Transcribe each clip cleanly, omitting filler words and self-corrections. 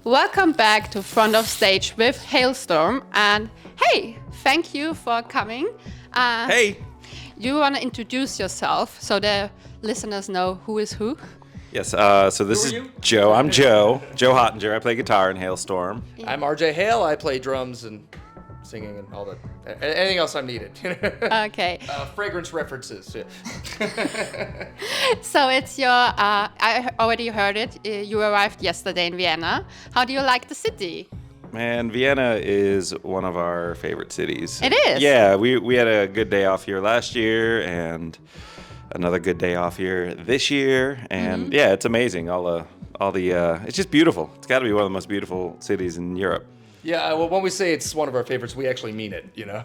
Welcome back to Front of Stage with Halestorm. And hey, thank you for coming. Hey! You want to introduce yourself so the listeners know who is who? Yes, so this is Joe. I'm Joe Hottinger. I play guitar in Halestorm. I'm Arejay Hale. I play drums and singing and all that. Anything else I'm needed. Okay. Fragrance references. Yeah. So it's your, I already heard it, you arrived yesterday in Vienna. How do you like the city? Man, Vienna is one of our favorite cities. It is? Yeah, we had a good day off here last year and another good day off here this year. And yeah, it's amazing. It's just beautiful. It's got to be one of the most beautiful cities in Europe. Yeah, well, when we say it's one of our favorites, we actually mean it, you know.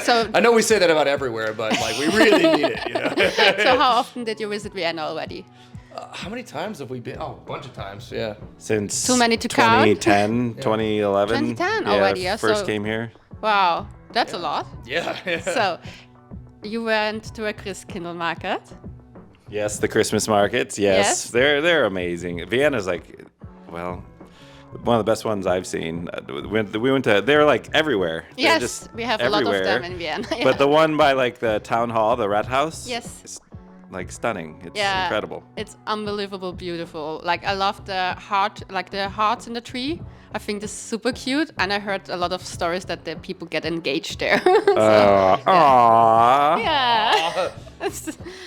So I know we say that about everywhere, but like we really mean it, you know. So how often did you visit Vienna already? How many times have we been? Oh, a bunch of times, yeah. Since Too many to count? 2010, 2011. 2010 already, yeah. First So- came here. Wow, that's a lot. Yeah. So you went to a Christkindlmarket. Yes, the Christmas markets. Yes, Yes. They're amazing. Vienna's like, well, one of the best ones I've seen. We went to. They're like everywhere. They're Yes, just we have everywhere. a lot of them in Vienna. Yeah. But the one by like the town hall, the Rathaus. Yes. Is like stunning. It's Yeah, incredible. It's unbelievable beautiful. Like I love the heart, like the hearts in the tree. I think this is super cute, and I heard a lot of stories that the people get engaged there. Aww. Yeah.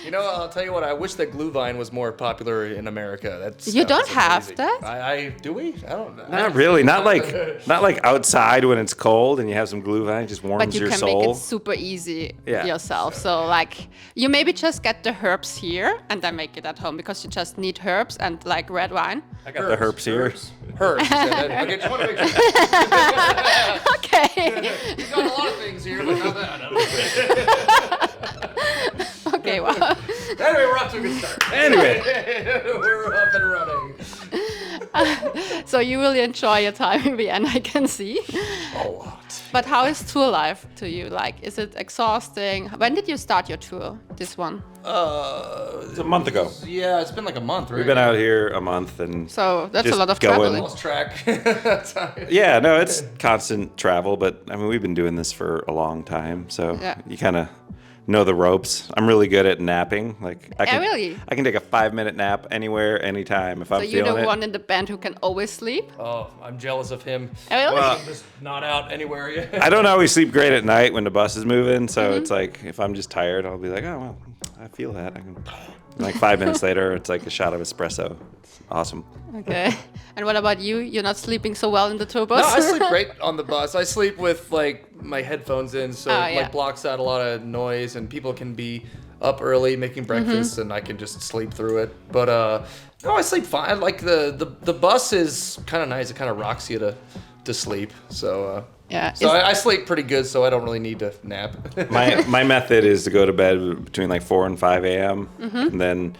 You know, I'll tell you what. I wish that Glühwein was more popular in America. That's You don't have amazing. that? I do we? I don't know. Not really. Not like outside when it's cold and you have some Glühwein. It just warms But you your can soul. make it super easy Yeah. yourself. So like you maybe just get the herbs here and then make it at home because you just need herbs and like red wine. I got the herbs here. Herbs. Okay, just want to make sure. Okay. You've got a lot of things here, but not that. Okay, wow. Anyway, we're off to a good start. Anyway. We're up and running. So you really enjoy your time in Vienna, I can see. A lot. But how is tour life to you? Like, is it exhausting? When did you start your tour, this one? It's a month ago. Yeah, it's been like a month, right? We've been out here a month and So that's a just lot of going. traveling. Lost track. Yeah, no, it's constant travel, but I mean, we've been doing this for a long time, so Yeah. you kind of know the ropes. I'm really good at napping. Like, Really? I can take a 5-minute nap anywhere, anytime if So I'm you're feeling the it. one in the band who can always sleep? Oh, I'm jealous of him. Really? Well, I'm just not out anywhere yet. I don't always sleep great at night when the bus is moving, so Mm-hmm. it's like if I'm just tired, I'll be like, oh well, I feel that. I can. Like 5 minutes later, it's like a shot of espresso. It's awesome. Okay. And what about you? You're not sleeping so well in the tour bus? No, I sleep great on the bus. I sleep with like my headphones in, so Oh, it yeah. like blocks out a lot of noise, and people can be up early making breakfast, and I can just sleep through it. But no, I sleep fine. Like the bus is kind of nice. It kind of rocks you to sleep. So Yeah. so I sleep pretty good, so I don't really need to nap. My method is to go to bed between like 4 and 5 a.m. And then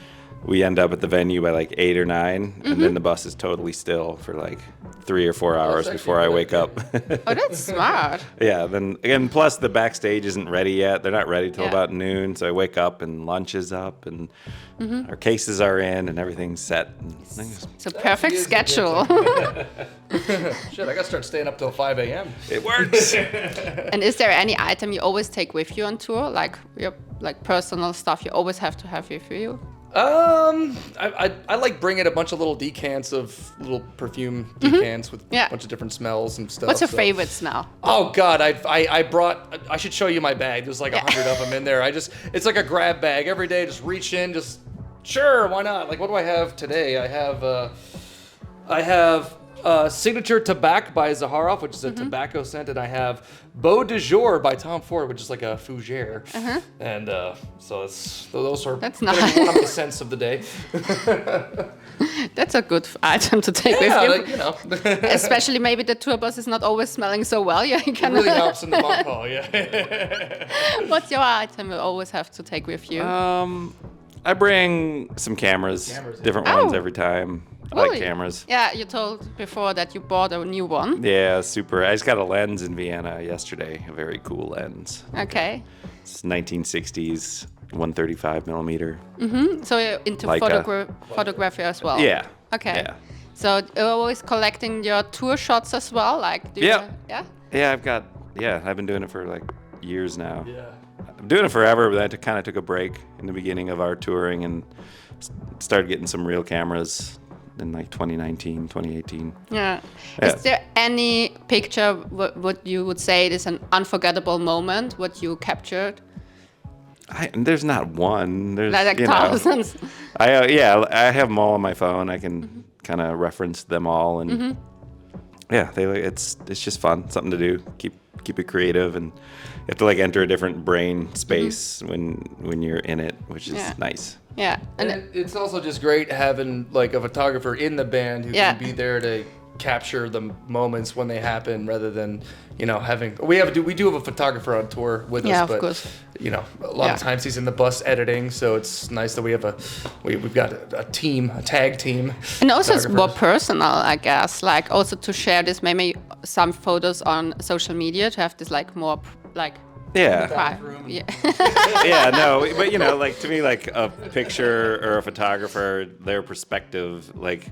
we end up at the venue by like 8 or 9, and then the bus is totally still for like 3 or 4 hours actually before I a good wake up. Oh, that's smart. Yeah, then again, plus the backstage isn't ready yet. They're not ready till Yeah. about noon, so I wake up and lunch is up and our cases are in and everything's set. It's a perfect is a good schedule. Shit, I gotta start staying up till 5 a.m. It works. And is there any item you always take with you on tour? Like your personal stuff you always have to have with you? I like bringing a bunch of little decants of little perfume decants with Yeah. a bunch of different smells and stuff. What's your so- favorite smell? Oh God, I brought. I should show you my bag. There's like 100 of them in there. It's like a grab bag every day. Just reach in, just sure, why not? Like, what do I have today? I have Signature Tobacco by Zaharoff, which is a tobacco scent, and I have Beau de Jour by Tom Ford, which is like a fougere. And so those are That's gonna be nice. one of the scents of the day. That's a good item to take Yeah, with you. like, you know. Especially maybe the tour bus is not always smelling so well. Yeah, you It can. really helps in the bunk hall, yeah. What's your item you always have to take with you? I bring some cameras, Cameras, yeah. different Oh. ones every time. I Really? like cameras. Yeah, you told before that you bought a new one. Yeah, super. I just got a lens in Vienna yesterday, a very cool lens. Okay. It's 1960s, 135 millimeter. So you're into Like photography as well? Yeah. Okay. Yeah. So you're always collecting your tour shots as well, like do Yeah. you, yeah. Yeah, I've been doing it for like years now. Yeah. I'm doing it forever, but I kind of took a break in the beginning of our touring and started getting some real cameras in like 2019, 2018. Yeah. Yeah. Is there any picture what you would say is an unforgettable moment? What you captured? There's not one. There's Like you know, thousands. I have them all on my phone. I can kind of reference them all, and yeah, it's just fun, something to do. Keep it creative, and you have to like enter a different brain space when you're in it, which is nice. Yeah. And it's also just great having like a photographer in the band who can be there to capture the moments when they happen, rather than having we do have a photographer on tour with us, of but course. A lot of times he's in the bus editing, so it's nice that we've got a team, a tag team. And also it's more personal, I guess, like also to share this maybe some photos on social media to have this like more like Yeah. Yeah, no, but like to me, like a picture or a photographer, their perspective, like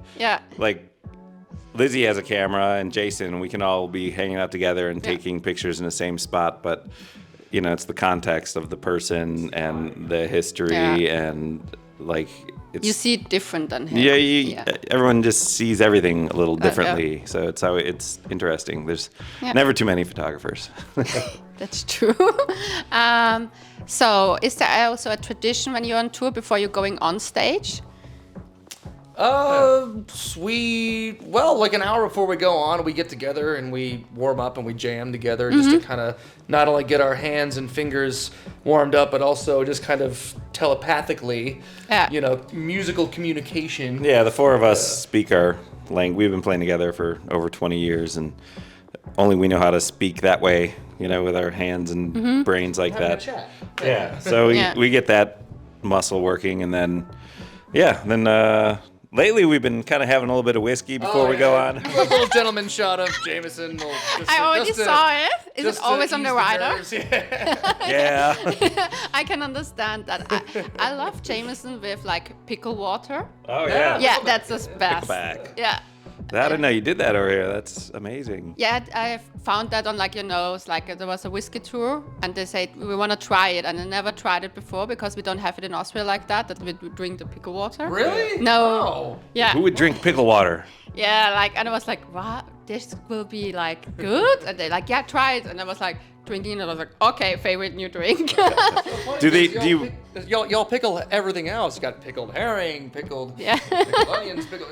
Lizzie has a camera and Jason, we can all be hanging out together and taking pictures in the same spot, but it's the context of the person and the history and like it's, you see it different than him. Everyone just sees everything a little differently, so it's interesting. There's never too many photographers. That's true. So is there also a tradition when you're on tour before you're going on stage? Like an hour before we go on, we get together and we warm up and we jam together just to kind of not only get our hands and fingers warmed up, but also just kind of telepathically, musical communication. Yeah, the four of us speak our language. We've been playing together for over 20 years, and only we know how to speak that way, with our hands and brains like Having that. a chat. Yeah, so we get that muscle working, and then, lately, we've been kind of having a little bit of whiskey before we go on. A little gentleman shot of Jameson. I already saw it. Is it always on the rider? Yeah. I can understand that. I love Jameson with like pickle water. Oh, yeah. Yeah, that's the best. Pickleback. Yeah. I didn't know you did that over here. That's amazing. Yeah, I found that on it's like there was a whiskey tour and they said we want to try it, and I never tried it before because we don't have it in Austria like that we drink the pickle water. Really? No. Oh. Yeah. Who would drink pickle water? Yeah, and I was like, what? This will be like good? And they're like, yeah, try it. And I was like drinking it, and I was like, okay, favorite new drink. Y'all pickle everything else. You got pickled herring, pickled onions, pickled.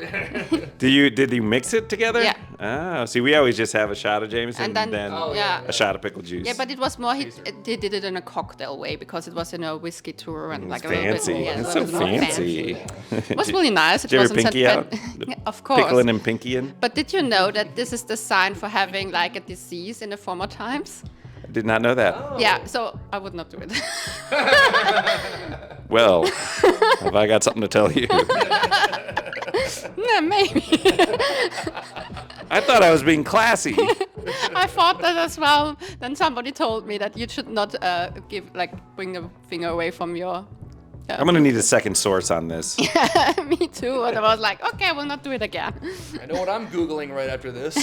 Did you mix it together? Yeah. Oh, see, we always just have a shot of Jameson and then a shot of pickle juice. Yeah, but it was more, they did it in a cocktail way because it was, whiskey tour and like fancy. a little bit. It's so fancy. It was really nice. It Did you ever wasn't pinky out? Of course. Pickling and pinkying? But did you know that this is the sign for having like a disease in the former times? I did not know that. Oh. Yeah, so I would not do it. Well, have I got something to tell you? Yeah, maybe. I thought I was being classy. I thought that as well. Then somebody told me that you should not bring a finger away from your. I'm going to need a second source on this. Me too. And I was like, okay, I will not do it again. I know what I'm Googling right after this.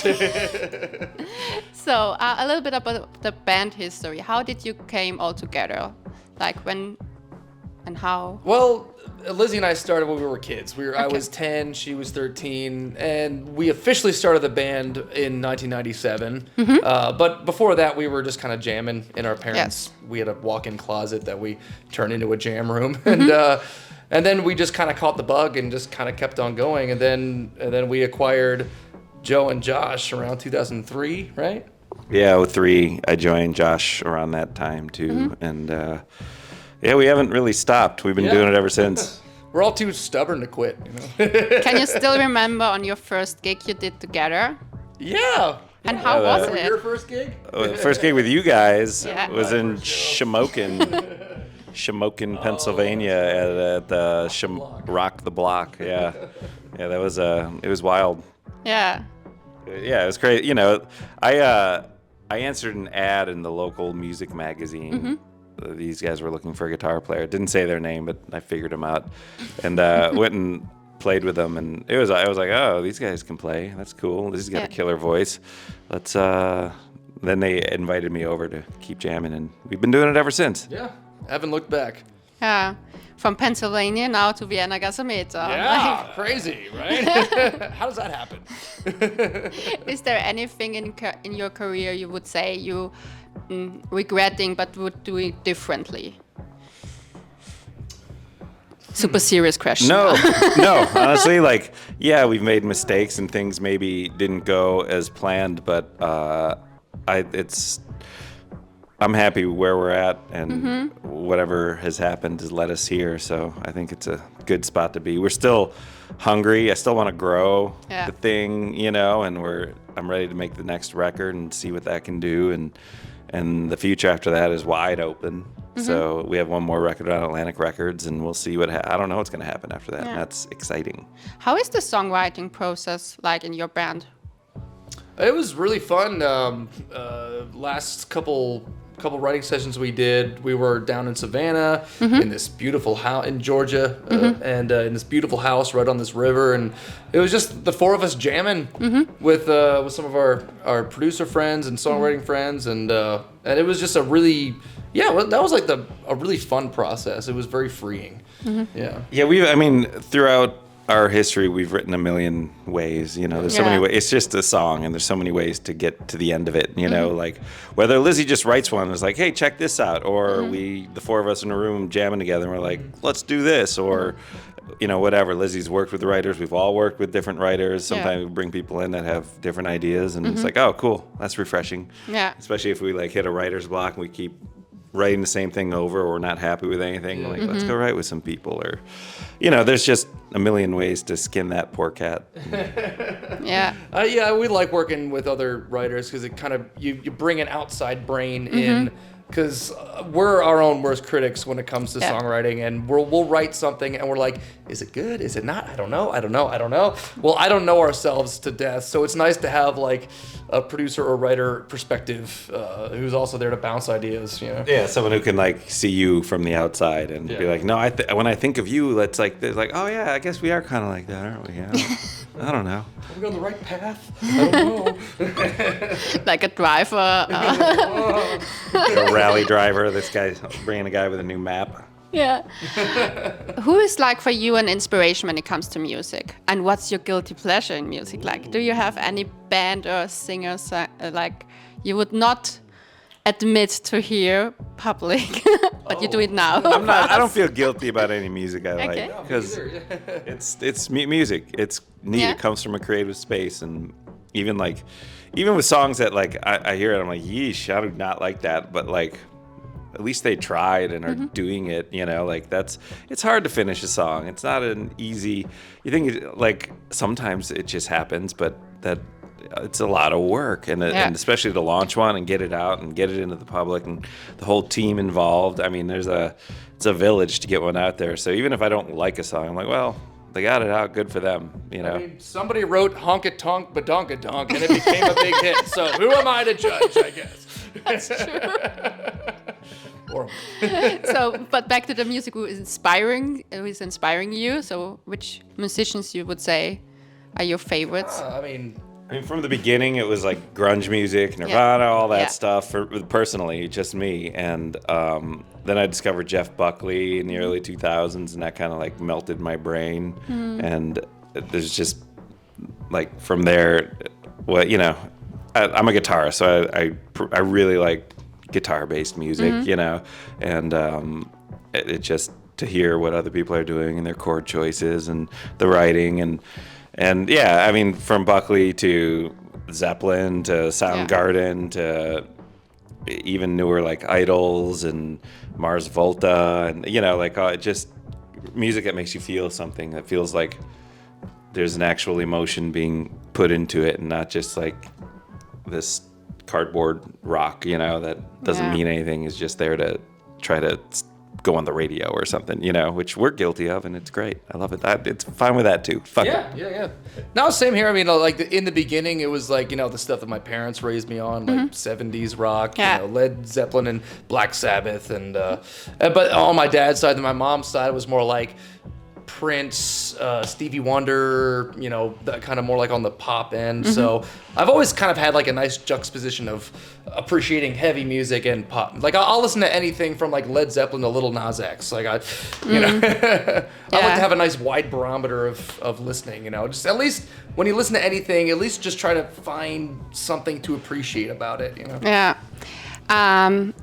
So a little bit about the band history. How did you came all together? Like when and how? Well, Lizzie and I started when we were kids. I was 10, she was 13, and we officially started the band in 1997. But before that, we were just kind of jamming in our parents'. We had a walk-in closet that we turned into a jam room, and then we just kind of caught the bug and just kind of kept on going. And then we acquired Joe and Josh around 2003, right? Yeah, 2003. I joined Josh around that time too, and. We haven't really stopped. We've been doing it ever since. We're all too stubborn to quit. Can you still remember on your first gig you did together? Yeah. And how was it? Your first gig? First gig with you guys was in Shamokin, Pennsylvania at the Rock the Block. Yeah, that was it was wild. Yeah. Yeah, it was crazy. I answered an ad in the local music magazine. These guys were looking for a guitar player. Didn't say their name, but I figured them out, and went and played with them, and I was like, oh, these guys can play. That's cool. This has got a killer voice. Let's. Then they invited me over to keep jamming, and we've been doing it ever since. Yeah, haven't looked back. Yeah. From Pennsylvania now to Vienna Gasometer. Yeah, crazy, right? How does that happen? Is there anything in your career you would say you regretting but would do it differently? Super serious question. No, honestly, like, yeah, we've made mistakes and things maybe didn't go as planned, but I'm happy where we're at, and whatever has happened has led us here. So I think it's a good spot to be. We're still hungry. I still want to grow the thing, and I'm ready to make the next record and see what that can do. And the future after that is wide open. So we have one more record on Atlantic Records, and we'll see I don't know what's going to happen after that. And that's exciting. How is the songwriting process like in your band? It was really fun. Last couple writing sessions we did, we were down in Savannah in this beautiful house in Georgia, and in this beautiful house right on this river, and it was just the four of us jamming with some of our producer friends and songwriting friends, and it was just a really that was like a really fun process. It was very freeing. Throughout our history, we've written a million ways, there's so many ways. It's just a song, and there's so many ways to get to the end of it, like whether Lizzie just writes one and is like, hey, check this out, or the four of us in a room jamming together and we're like, let's do this, or whatever. Lizzie's worked with writers. We've all worked with different writers. Sometimes we bring people in that have different ideas, and it's like, oh, cool, that's refreshing. Yeah. Especially if we like hit a writer's block and we keep writing the same thing over, or we're not happy with anything, like, let's go write with some people, or there's just a million ways to skin that poor cat. We like working with other writers because it kind of you bring an outside brain in, because we're our own worst critics when it comes to songwriting, and we'll write something and we're like, is it good, is it not, I don't know. Well, I don't know ourselves to death, so it's nice to have like a producer or writer perspective who's also there to bounce ideas, someone who can like see you from the outside and be like, no, when I think of you, that's like, there's like, oh yeah, I guess we are kind of like that, aren't we? I don't know. Are we on the right path? I don't know. Like a driver. Like a rally driver. This guy's bringing a guy with a new map. Yeah. Who is like for you an inspiration when it comes to music? And what's your guilty pleasure in music? Like, do you have any band or singer like you would not admit to hear public, but you do it now? I don't feel guilty about any music I like, because it's music. It's neat. It comes from a creative space, and even with songs that like I hear it, I'm like, yeesh, I do not like that, but like at least they tried and are doing it, it's hard to finish a song. It's not an easy, you think like sometimes it just happens, but that it's a lot of work, and especially to launch one and get it out and get it into the public, and the whole team involved. I mean, it's a village to get one out there. So even if I don't like a song, I'm like, well, they got it out, good for them, I mean, somebody wrote honk-a-tonk, badonk-a-donk, and it became a big hit. So who am I to judge, I guess? That's true. So, but back to the music who is inspiring you. So which musicians you would say are your favorites? I mean, from the beginning, it was like grunge music, Nirvana, all that stuff. Personally, just me. And then I discovered Jeff Buckley in the early 2000s, and that kind of like melted my brain. And there's just like from there, I'm a guitarist, so I really like guitar-based music, and it just to hear what other people are doing and their chord choices and the writing and I mean, from Buckley to Zeppelin to Soundgarden to even newer like Idols and Mars Volta, and just music that makes you feel something, that feels like there's an actual emotion being put into it, and not just like this cardboard rock, that doesn't mean anything, is just there to try to go on the radio or something, which we're guilty of, and it's great. I love it. It's fine with that too. Fuck it. No, same here. I mean, like in the beginning, it was like, the stuff that my parents raised me on, like 70s rock, Led Zeppelin and Black Sabbath, and but on my dad's side and my mom's side, it was more like Prince, Stevie Wonder, you know, that kind of more like on the pop end. So I've always kind of had like a nice juxtaposition of appreciating heavy music and pop. Like I'll listen to anything from like Led Zeppelin to Lil Nas X. Like you know, I like to have a nice wide barometer of listening. You know, just at least when you listen to anything, at least just try to find something to appreciate about it. You know. Yeah.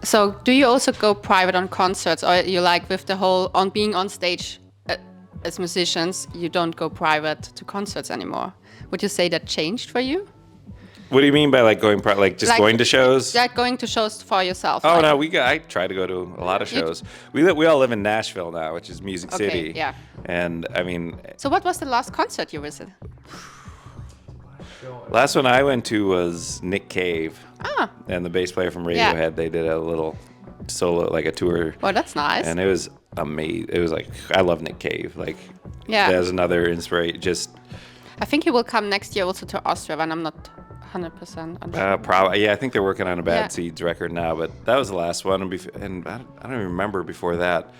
So do you also go private on concerts, or you like with the whole on being on stage as musicians, you don't go private to concerts anymore? Would you say that changed for you? What do you mean by like going like just going to shows? Like going to shows for yourself. Oh like, no, I try to go to a lot of shows. We all live in Nashville now, which is Music City. Yeah. And I mean. So what was the last concert you visited? Last one I went to was Nick Cave. Ah. And the bass player from Radiohead. They did a little solo, like a tour. Oh, that's nice. And it was amazing. It was like, I love Nick Cave. Like, yeah. There's another inspiration. Just. I think he will come next year also to Austria, and I'm not 100% unsure. Probably. Yeah, I think they're working on a Bad Seeds record now, but that was the last one. And I don't even remember before that.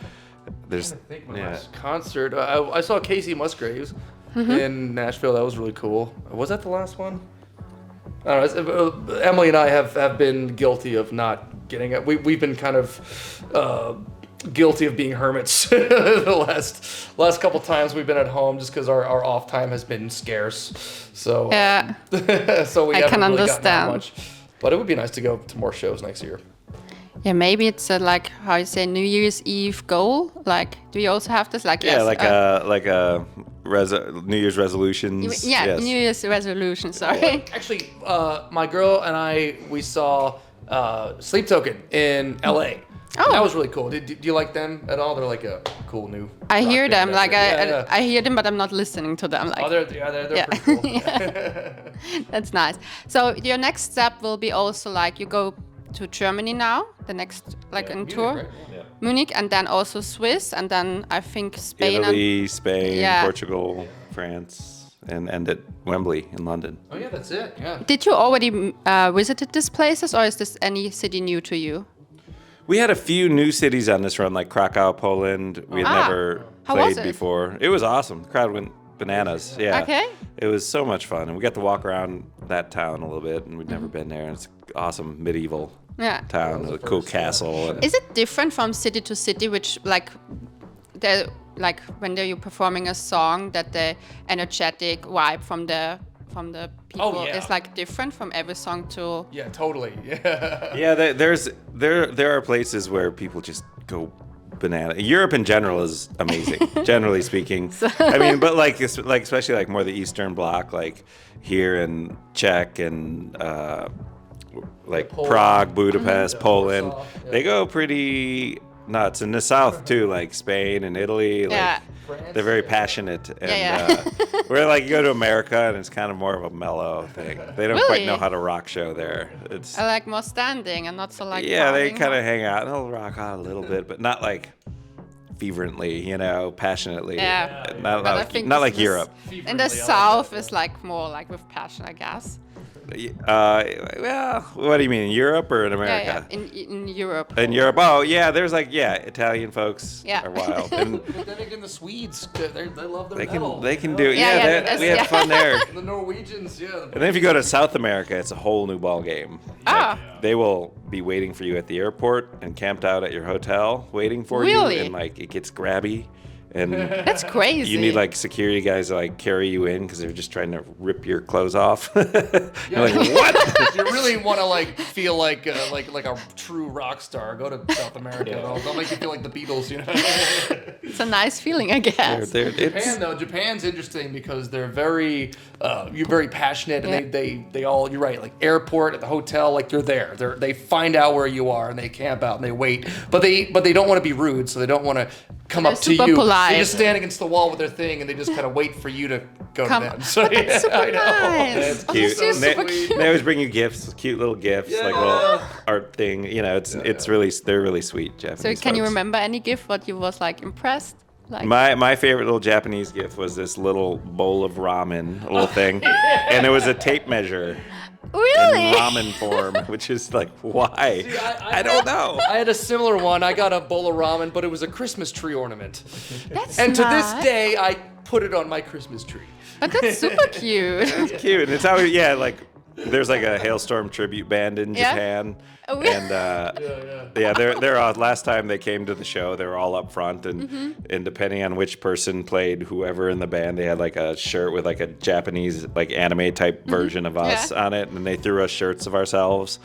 There's. I think my last concert. I saw Casey Musgraves in Nashville. That was really cool. Was that the last one? I don't know. Emily and I have been guilty of not getting it. We've been kind of guilty of being hermits the last couple times we've been at home, just because our off time has been scarce. So Yeah. so we I haven't can really understand. gotten that much. But it would be nice to go to more shows next year. Yeah, maybe it's like how you say New Year's Eve goal. Like, do you also have this? Like, Yeah, yes, like a New Year's resolutions. yeah, Yes. New Year's resolution. Sorry. Actually, my girl and we saw Sleep Token in LA. Oh. That was really cool. Do you like them at all? They're like a cool new. I rock hear band them. out Like there. I hear them, but I'm not listening to them. Like, Oh, they're pretty cool. That's nice. So your next step will be also like you go to Germany now. The next like in Munich, tour, right? Yeah. Munich, and then also Swiss, and then I think Spain. Italy, Spain, Yeah. Portugal, France, and end at Wembley in London. Oh yeah, that's it. Yeah. Did you already visited these places, or is this any city new to you? We had a few new cities on this run, like Krakow, Poland. We had never How was played it? before. It was awesome. The crowd went bananas. Yeah. Okay. It was so much fun, and we got to walk around that town a little bit, and we'd Mm-hmm. never been there. It's an awesome medieval Yeah. town with a cool castle. And Is it different from city to city? Which like, when you're performing a song, that the energetic vibe from the people yeah. is like different from every song to. Yeah, totally. Yeah. yeah, there are places where people just go banana. Europe in general is amazing, generally speaking. I mean, but like especially like more the Eastern Bloc, like here in Czech and like Poland. Prague, Budapest, Poland, Warsaw, yeah. they go pretty nuts. In the South too, like Spain and Italy, like Yeah. they're very passionate. And Yeah. where like you go to America and it's kind of more of a mellow thing. They don't quite Really? know how to rock show there. It's I like more standing and not so like. yeah, they partying. kind of hang out and they'll rock out a little bit, but not like fervently, passionately. Yeah. Not But I like, think not this like is- Europe. In the South is like more like with passion, I guess. Well, what do you mean, in Europe or in America? Yeah. In Europe. In Europe, oh yeah, there's like Italian folks Yeah. are wild, and But then again, the Swedes, they love their they metal. can do Yeah, yeah, we had yeah. fun there. The Norwegians, yeah. And then if you go to South America, it's a whole new ball game. Ah. They will be waiting for you at the airport and camped out at your hotel waiting for Really? you, and like it gets grabby, and That's crazy. you need like security guys to like carry you in because they're just trying to rip your clothes off. You're like, what? If you really want to like feel like a true rock star, go to South America. They'll make you feel like the Beatles, It's a nice feeling, I guess. Japan's interesting because they're very you're very passionate, and Yeah. they all, you're right, like airport, at the hotel, like they're there. They find out where you are and they camp out and they wait, but they don't want to be rude, so they don't want to come They're up to super you. polite. They just stand against the wall with their thing and they just kind of wait for you to go Come to on. them. So But that's super I know. nice. That's Oh, cute. this is they, super cute. they always bring you gifts, cute little gifts, like little art thing. It's really, they're really sweet So Japanese can you folks. remember any gift what you was like impressed? Like My favorite little Japanese gift was this little bowl of ramen, a little thing, and it was a tape measure. Really? in ramen form, which is like, why? See, I don't know. I had a similar one. I got a bowl of ramen, but it was a Christmas tree ornament. That's And to this nice. day, I put it on my Christmas tree. But that's super cute. It's cute. And it's how, yeah, like, there's like a Halestorm tribute band in Yeah? Japan. Oh, really? And they're last time they came to the show, they were all up front, and depending on which person played whoever in the band, they had like a shirt with like a Japanese like anime type version of us on it, and they threw us shirts of ourselves.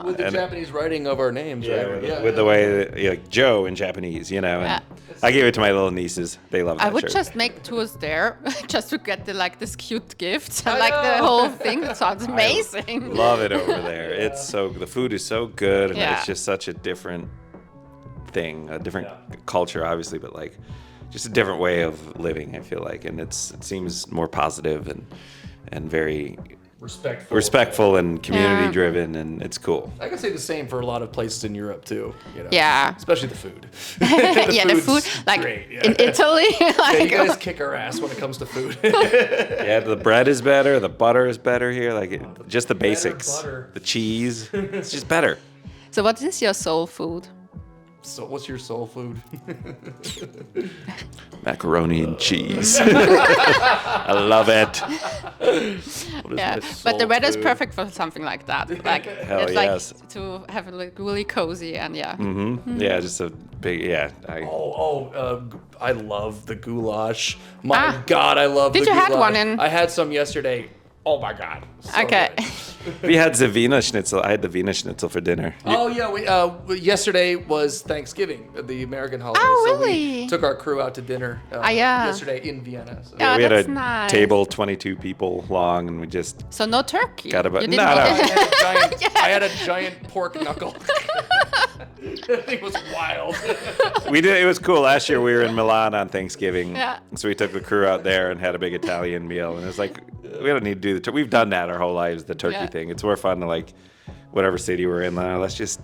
With the Japanese writing of our names, right? With the way like Joe in Japanese, you know. And I gave it to my little nieces. They love that I would shirt. just make tours there just to get this cute gift and like the whole thing. That sounds amazing. Love it over there. It's the food is so good, and Yeah. it's just such a different thing, a different culture, obviously, but like just a different way of living. I feel like, and it seems more positive and very respectful and community driven, and it's cool. I can say the same for a lot of places in Europe too. You know? Yeah. Especially the food. The food, food's like great, yeah. in Italy, like You guys kick our ass when it comes to food. Yeah, the bread is better, the butter is better here, like just the basics, butter. the cheese, it's just better. So what is your soul food? So what's your soul food? Macaroni and cheese. I love it. Yeah, but the weather is perfect for something like that. Like Hell it's yes. like to have it like really cozy and Yeah, just a big I love the goulash. My God, I love Did the you goulash. had one in- I had some yesterday. Oh my God. So Okay. good. We had the Wiener Schnitzel. I had the Wiener Schnitzel for dinner. Oh yeah, yesterday was Thanksgiving, the American holiday. Oh, So really? we took our crew out to dinner yeah. yesterday in Vienna. So. Oh, We had that's a nice. table 22 people long, and we just So no turkey. Got about- You No, didn't no. eat I had a giant pork knuckle. That thing was wild. we did. It was cool. Last year we were in Milan on Thanksgiving, Yeah. so we took the crew out there and had a big Italian meal. And it was like, we don't need to do the. We've done that our whole lives. The turkey Yeah. thing. It's more fun to like, whatever city we're in. Let's just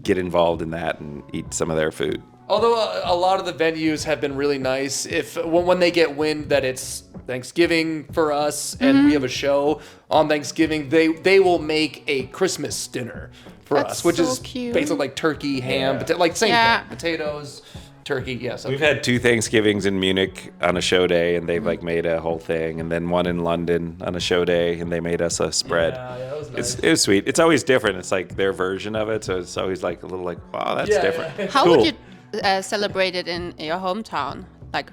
get involved in that and eat some of their food. Although a lot of the venues have been really nice, when they get wind that it's Thanksgiving for us and we have a show on Thanksgiving, they will make a Christmas dinner for That's us, which so is cute. basically like turkey, ham, like same Yeah. thing, potatoes, turkey. Yes, We've had 2 Thanksgivings in Munich on a show day, and they've like made a whole thing, and then one in London on a show day, and they made us a spread. Yeah, that was nice. It was sweet. It's always different. It's like their version of it, so it's always like a little like, wow, that's Yeah, different. yeah. How Cool. would you celebrate it in your hometown? Like,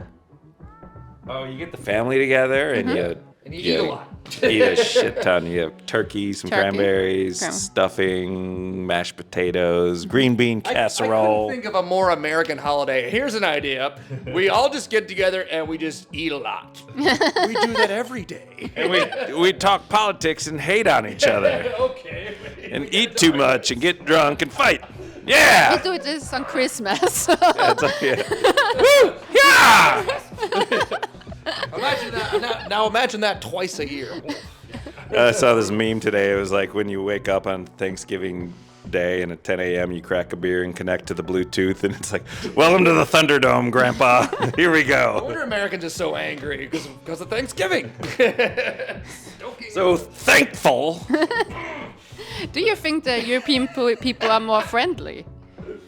Oh, you get the family together, and you eat a lot. Eat a shit ton. You have turkey, some Turkey. cranberries, stuffing, mashed potatoes, green bean I casserole. couldn't think of a more American holiday. Here's an idea. We all just get together and we just eat a lot. We do that every day. And we talk politics and hate on each other, Okay. and eat too much and get drunk and fight. we Yeah. do this on Christmas. That's like, yeah. Woo! Yeah. Imagine that. Now imagine that twice a year. I saw this meme today. It was like when you wake up on Thanksgiving Day and at 10 a.m. you crack a beer and connect to the Bluetooth, and it's like, welcome to the Thunderdome, Grandpa. Here we I go. wonder Americans are so angry because of Thanksgiving. So thankful. Do you think the European people are more friendly?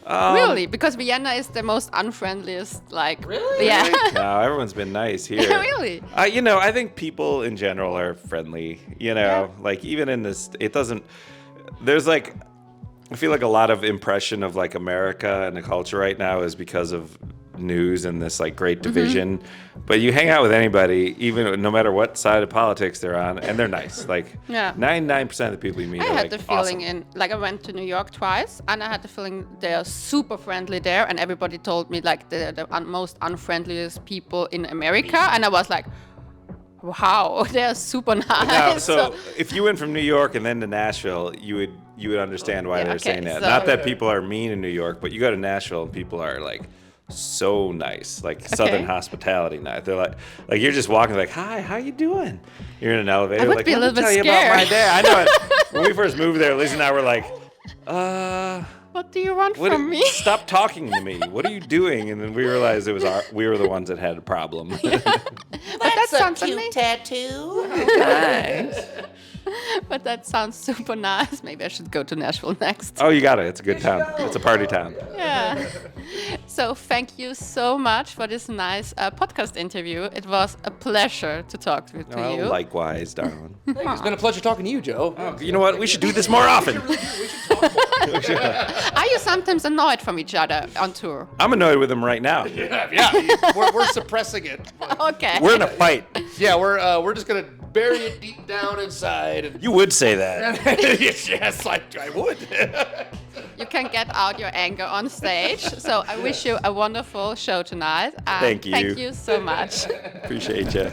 Really? Because Vienna is the most unfriendliest, like... Really? Yeah. No, everyone's been nice here. Really? I think people in general are friendly. Like even in this, it doesn't. There's like, I feel like a lot of impression of like America and the culture right now is because of news and this like great division. But you hang out with anybody, even no matter what side of politics they're on, and they're nice. Like 99% of the people you meet I are had like the feeling awesome. I went to New York twice, and I had the feeling they're super friendly there, and everybody told me like they're the most unfriendliest people in America, and I was like, wow, they're super nice. Now, so if you went from New York and then to Nashville, you would understand why they're saying that. so- Not that people are mean in New York, but you go to Nashville and people are like so nice, like Southern hospitality nice. They're like you're just walking like, hi, how you doing? You're in an elevator. I would like, be a let me little tell bit you about my scared. day. I know it. When we first moved there, Liz and I were like, what do you want what, from me? stop talking to me. What are you doing? And then we realized we were the ones that had a problem. But that sounds amazing. tattoo. Nice. But that sounds super nice. Maybe I should go to Nashville next. Oh, you got it. It's a good town. It's a party town. Yeah. So thank you so much for this nice podcast interview. It was a pleasure to talk to Well, you. likewise, darling. Hey, it's been a pleasure talking to you, Joe. You know what? We should do this more often. We should talk more. Are you sometimes annoyed from each other on tour? I'm annoyed with him right now. Yeah, we're suppressing it. Okay. We're in a fight. Yeah, we're just gonna bury it deep down inside. And You would say that. yes, I would. You can get out your anger on stage. So I wish you a wonderful show tonight. Thank you. Thank you so much. Appreciate you.